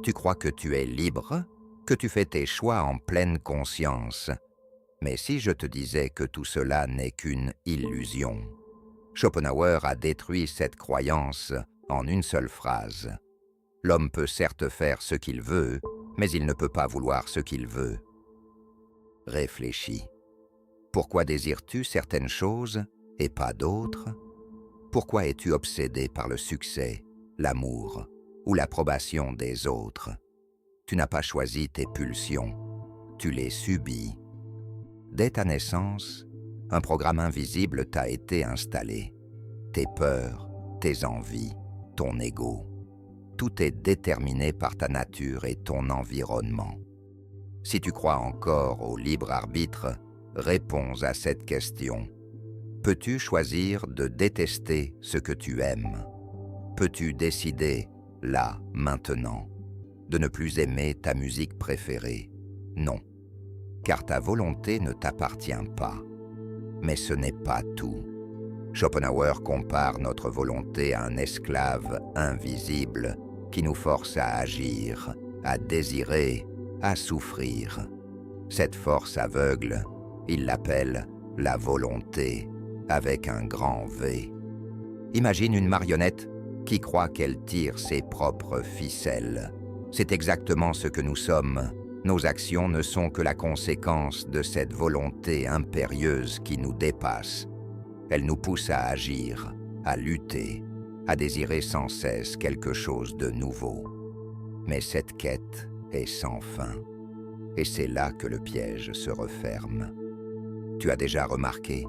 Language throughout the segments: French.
Tu crois que tu es libre, que tu fais tes choix en pleine conscience. Mais si je te disais que tout cela n'est qu'une illusion? Schopenhauer a détruit cette croyance en une seule phrase. L'homme peut certes faire ce qu'il veut, mais il ne peut pas vouloir ce qu'il veut. Réfléchis. Pourquoi désires-tu certaines choses et pas d'autres? Pourquoi es-tu obsédé par le succès, l'amour ou l'approbation des autres? Tu n'as pas choisi tes pulsions, tu les subis. Dès ta naissance, un programme invisible t'a été installé. Tes peurs, tes envies, ton ego. Tout est déterminé par ta nature et ton environnement. Si tu crois encore au libre arbitre, réponds à cette question. Peux-tu choisir de détester ce que tu aimes? Peux-tu décider, là, maintenant, de ne plus aimer ta musique préférée? Non, car ta volonté ne t'appartient pas. Mais ce n'est pas tout. Schopenhauer compare notre volonté à un esclave invisible qui nous force à agir, à désirer, à souffrir. Cette force aveugle, il l'appelle la volonté, avec un grand V. Imagine une marionnette qui croit qu'elle tire ses propres ficelles. C'est exactement ce que nous sommes. Nos actions ne sont que la conséquence de cette volonté impérieuse qui nous dépasse. Elle nous pousse à agir, à lutter, à désirer sans cesse quelque chose de nouveau. Mais cette quête est sans fin. Et c'est là que le piège se referme. Tu as déjà remarqué?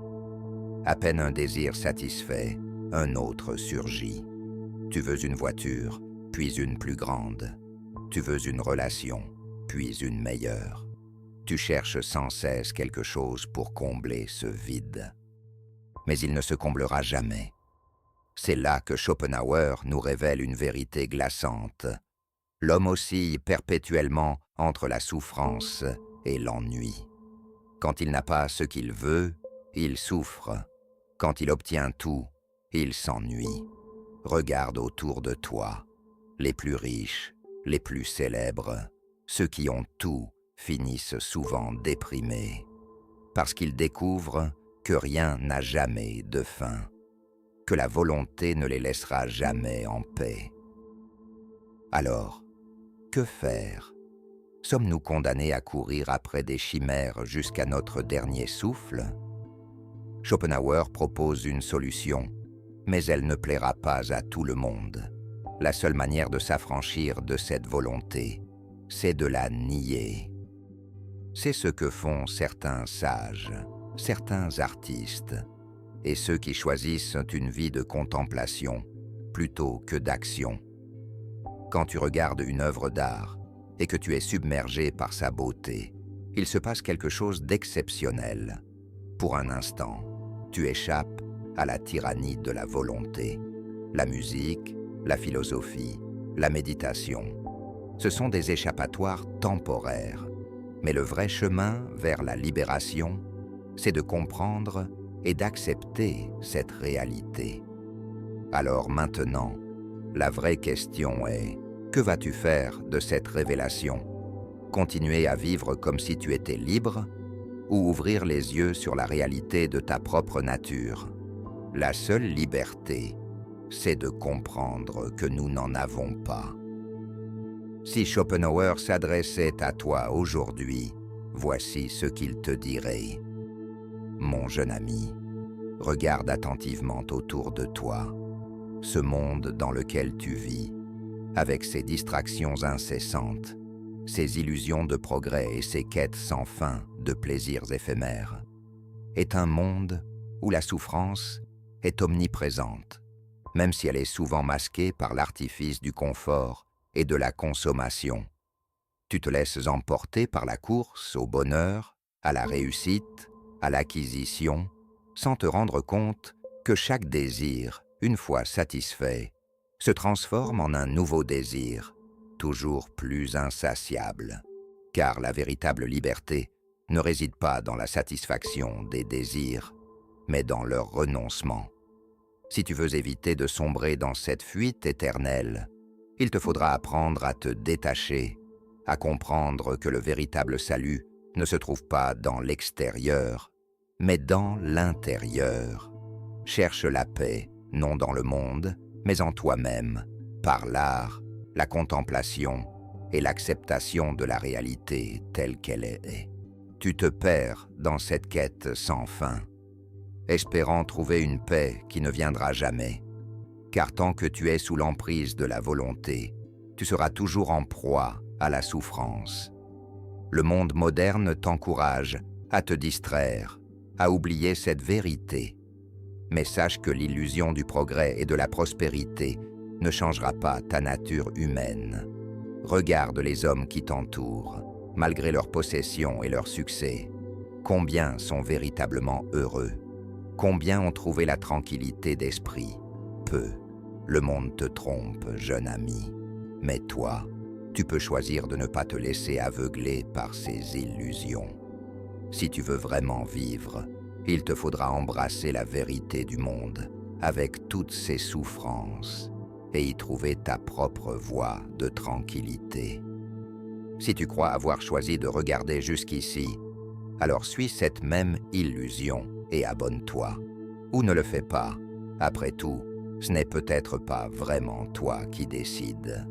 À peine un désir satisfait, un autre surgit. Tu veux une voiture, puis une plus grande. Tu veux une relation, puis une meilleure. Tu cherches sans cesse quelque chose pour combler ce vide. Mais il ne se comblera jamais. C'est là que Schopenhauer nous révèle une vérité glaçante. L'homme oscille perpétuellement entre la souffrance et l'ennui. Quand il n'a pas ce qu'il veut, il souffre. Quand il obtient tout, il s'ennuie. Regarde autour de toi. Les plus riches, les plus célèbres, ceux qui ont tout finissent souvent déprimés. Parce qu'ils découvrent que rien n'a jamais de fin, que la volonté ne les laissera jamais en paix. Alors, que faire? Sommes-nous condamnés à courir après des chimères jusqu'à notre dernier souffle? Schopenhauer propose une solution, mais elle ne plaira pas à tout le monde. La seule manière de s'affranchir de cette volonté, c'est de la nier. C'est ce que font certains sages, certains artistes, et ceux qui choisissent une vie de contemplation plutôt que d'action. Quand tu regardes une œuvre d'art et que tu es submergé par sa beauté, il se passe quelque chose d'exceptionnel. Pour un instant, tu échappes à la tyrannie de la volonté. La musique, la philosophie, la méditation, ce sont des échappatoires temporaires. Mais le vrai chemin vers la libération, c'est de comprendre et d'accepter cette réalité. Alors maintenant, la vraie question est, que vas-tu faire de cette révélation? Continuer à vivre comme si tu étais libre ou ouvrir les yeux sur la réalité de ta propre nature? La seule liberté, c'est de comprendre que nous n'en avons pas. Si Schopenhauer s'adressait à toi aujourd'hui, voici ce qu'il te dirait. Mon jeune ami, regarde attentivement autour de toi, ce monde dans lequel tu vis, avec ses distractions incessantes, ses illusions de progrès et ses quêtes sans fin de plaisirs éphémères, est un monde où la souffrance est omniprésente, même si elle est souvent masquée par l'artifice du confort et de la consommation. Tu te laisses emporter par la course au bonheur, à la réussite, à l'acquisition, sans te rendre compte que chaque désir, une fois satisfait, se transforme en un nouveau désir, toujours plus insatiable. Car la véritable liberté ne réside pas dans la satisfaction des désirs, mais dans leur renoncement. Si tu veux éviter de sombrer dans cette fuite éternelle, Il te faudra apprendre à te détacher, à comprendre que le véritable salut ne se trouve pas dans l'extérieur, mais dans l'intérieur. Cherche la paix, non dans le monde, mais en toi-même, par l'art, la contemplation et l'acceptation de la réalité telle qu'elle est. Tu te perds dans cette quête sans fin, espérant trouver une paix qui ne viendra jamais. Car tant que tu es sous l'emprise de la volonté, tu seras toujours en proie à la souffrance. Le monde moderne t'encourage à te distraire, à oublier cette vérité. Mais sache que l'illusion du progrès et de la prospérité ne changera pas ta nature humaine. Regarde les hommes qui t'entourent, malgré leurs possessions et leurs succès. Combien sont véritablement heureux? Combien ont trouvé la tranquillité d'esprit? Peu. Le monde te trompe, jeune ami. Mais toi, tu peux choisir de ne pas te laisser aveugler par ces illusions. Si tu veux vraiment vivre, il te faudra embrasser la vérité du monde avec toutes ses souffrances et y trouver ta propre voie de tranquillité. Si tu crois avoir choisi de regarder jusqu'ici, alors suis cette même illusion et abonne-toi. Ou ne le fais pas. Après tout, ce n'est peut-être pas vraiment toi qui décides.